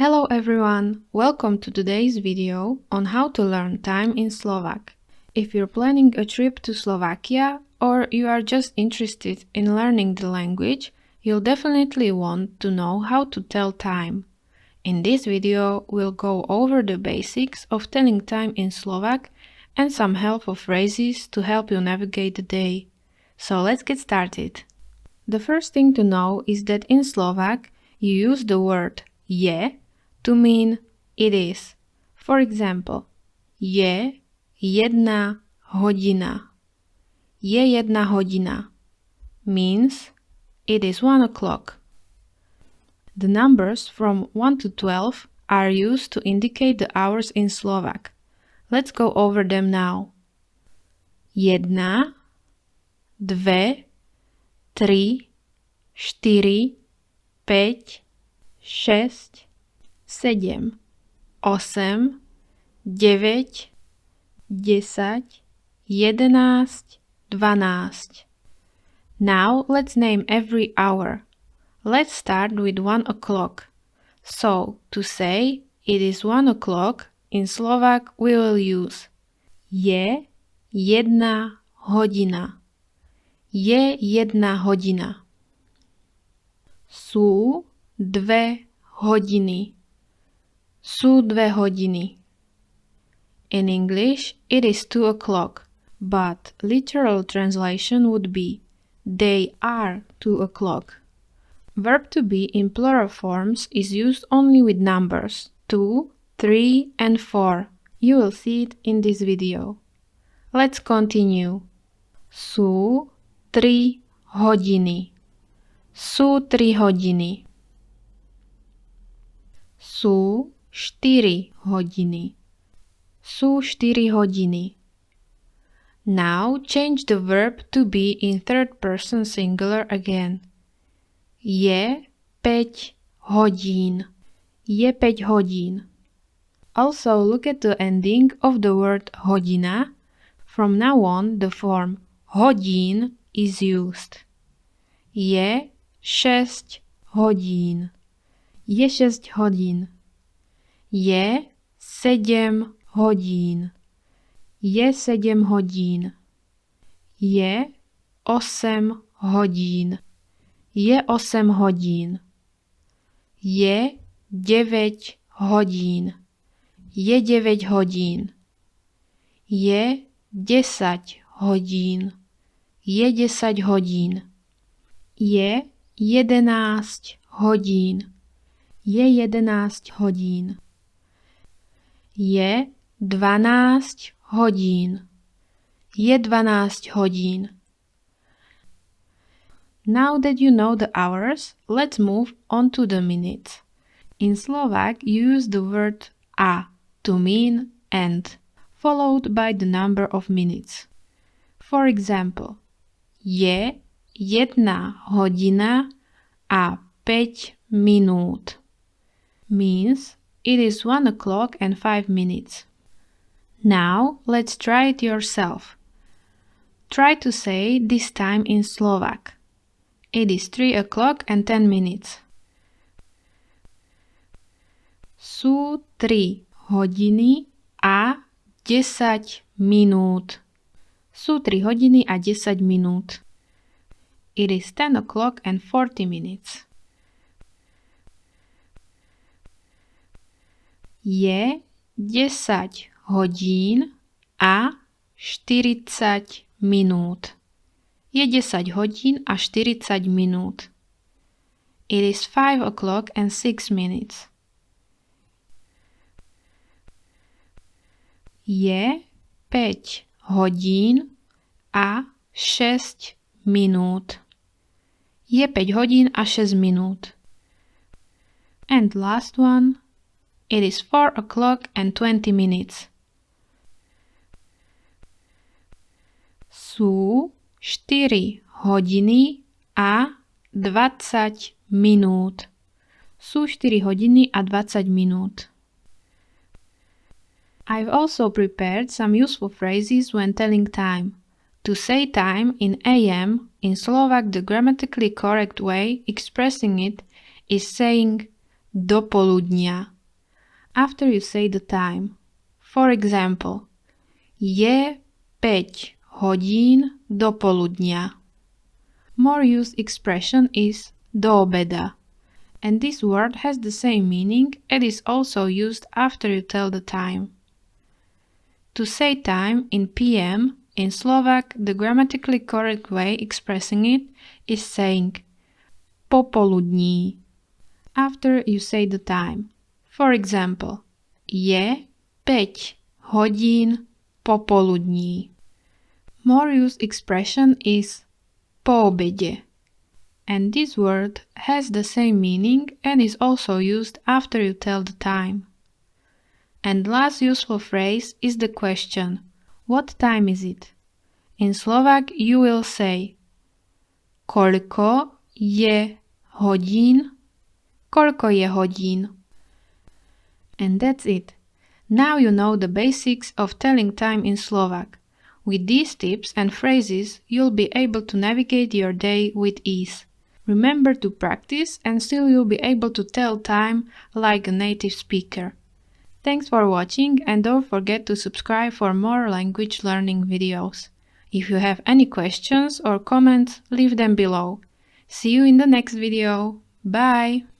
Hello everyone! Welcome to today's video on how to learn time in Slovak. If you're planning a trip to Slovakia or you are just interested in learning the language, you'll definitely want to know how to tell time. In this video, we'll go over the basics of telling time in Slovak and some helpful phrases to help you navigate the day. So let's get started. The first thing to know is that in Slovak, you use the word je to mean it is. For example, je jedna hodina. Je jedna hodina means it is 1 o'clock. The numbers from 1 to 12 are used to indicate the hours in Slovak. Let's go over them now. Jedna, dve, tri, štyri, päť, šesť, 7, 8, 9, 10, 11, 12. Now let's name every hour. Let's start with 1 o'clock. So, to say it is 1 o'clock, in Slovak we will use je jedna hodina. Je jedna hodina. Sú dve hodiny. Sú dve hodiny. In English, it is 2 o'clock, but literal translation would be they are 2 o'clock. Verb to be in plural forms is used only with numbers 2, 3, and 4. You will see it in this video. Let's continue. Sú 3 hodiny. Sú 3 hodiny. Sú 4 hodiny. Sú 4 hodiny. Now change the verb to be in third person singular again. Je 5 hodín. Je 5 hodín. Also look at the ending of the word hodina. From now on the form hodín is used. Je 6 hodín. Je 6 hodín. Je 7 hodín. Je 7 hodín. Je 8 hodín. Je 8 hodín. Je 9 hodín. Je 9 hodín. Je 10 hodín. Je 10 hodín. Je 11 hodín. Je 11 hodín. Je 12 hodín. Je 12 hodín. Now that you know the hours, let's move on to the minutes. In Slovak, you use the word a to mean and, followed by the number of minutes. For example, je jedna hodina a 5 minút means it is 1 o'clock and 5 minutes. Now let's try it yourself. Try to say this time in Slovak. It is 3 o'clock and 10 minutes. Sú 3 hodiny a 10 minút. Sú 3 hodiny a 10 minút. It is 10 o'clock and 40 minutes. Je 10 hodín a 40 minút. Je 10 hodín a 40 minút. It is 5 o'clock and 6 minutes. Je 5 hodín a 6 minút. Je 5 hodín a 6 minút. And last one. It is 4 o'clock and 20 minutes. Sú 4 hodiny a 20 minút. Sú 4 hodiny a 20 minút. I've also prepared some useful phrases when telling time. To say time in AM, in Slovak the grammatically correct way expressing it is saying do poludnia. after you say the time. For example, je 5 hodín do poludnia. More used expression is do obeda, and this word has the same meaning and is also used after you tell the time. To say time in PM, in Slovak, the grammatically correct way expressing it is saying popoludní after you say the time. For example, je 5 hodín popoludní. More used expression is po obede, and this word has the same meaning and is also used after you tell the time. And last useful phrase is the question, what time is it? In Slovak you will say koľko je hodín? Koľko je hodín? And that's it. Now you know the basics of telling time in Slovak. With these tips and phrases, you'll be able to navigate your day with ease. Remember to practice and still you'll be able to tell time like a native speaker. Thanks for watching and don't forget to subscribe for more language learning videos. If you have any questions or comments, leave them below. See you in the next video. Bye!